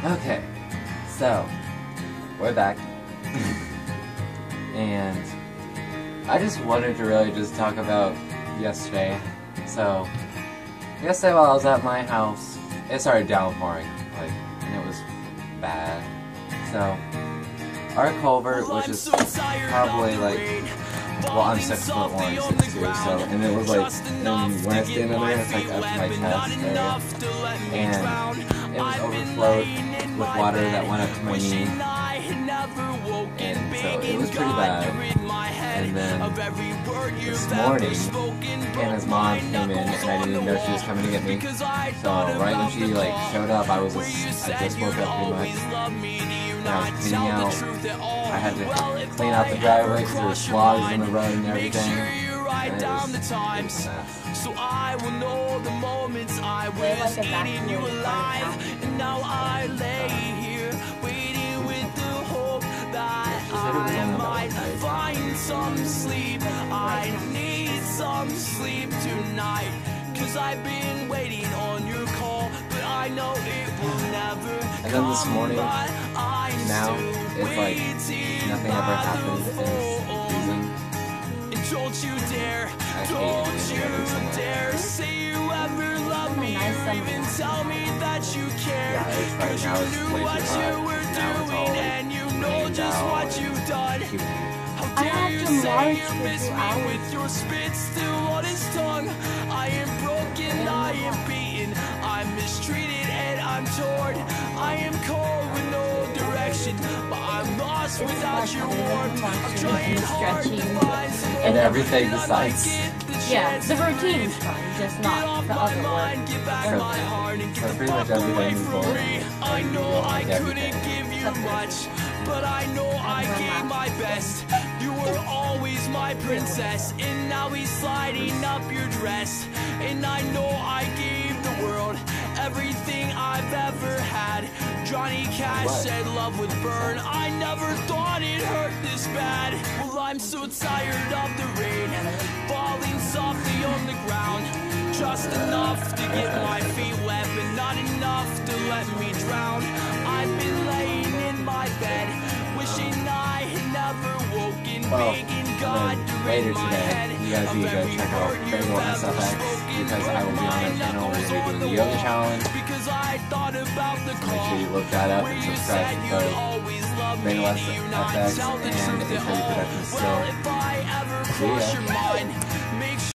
Okay, so we're back, and I just wanted to really just talk about yesterday. So yesterday while I was at my house, it started downpouring, and it was bad. So our culvert, which is probably well, I'm 6'1", 6'2", so, and it was and when I stand under it, it's up to my chest area, and it was overflowed with water that went up to my knee, and so it was pretty bad. And then this morning, Hannah's mom came in, and I didn't even know she was coming to get me. So right when she showed up, I just woke up pretty much. And I was cleaning out. I had to clean out the driveway because there were slugs in the road and everything. And it was a mess. So I will know the moments I was eating you alive. And now I lay here waiting with the hope that I might find some sleep. I need some sleep tonight, 'cause I've been waiting on your call, but I know it will never come. And then this morning, now, it's nothing ever happened, and it's freezing. Don't you dare, say you ever love me, or even tell me that you care. Cause you knew what you were doing, and you know just what you've done. I have to march miss me with your spit still on his tongue. I am broken, I am beaten, I'm mistreated and I'm torn. I am cold with no direction, but I'm lost without your warmth. I'm trying hard to find some and everything besides. Yeah, the routine is fun, just not the other work. So pretty much everything is boring. I know I couldn't give you much, but I know I gave my best. You were always my princess, and now he's sliding up your dress. And I know I gave the world everything I've ever had. Johnny Cash said love would burn. I never thought it hurt this bad. Well, I'm so tired of the rain falling softly on the ground. Just enough to get my feet wet, but not enough to let me drown. I've been laying in my bed, wishing I had never woken, begging God to later rid my today, head you guys need to go check out Bagel SFX, because I will be on that channel. We're going to be doing the yoga challenge. Because I thought about the Make sure you look that up and subscribe to both Bagel SFX and HW Productions. So, see ya.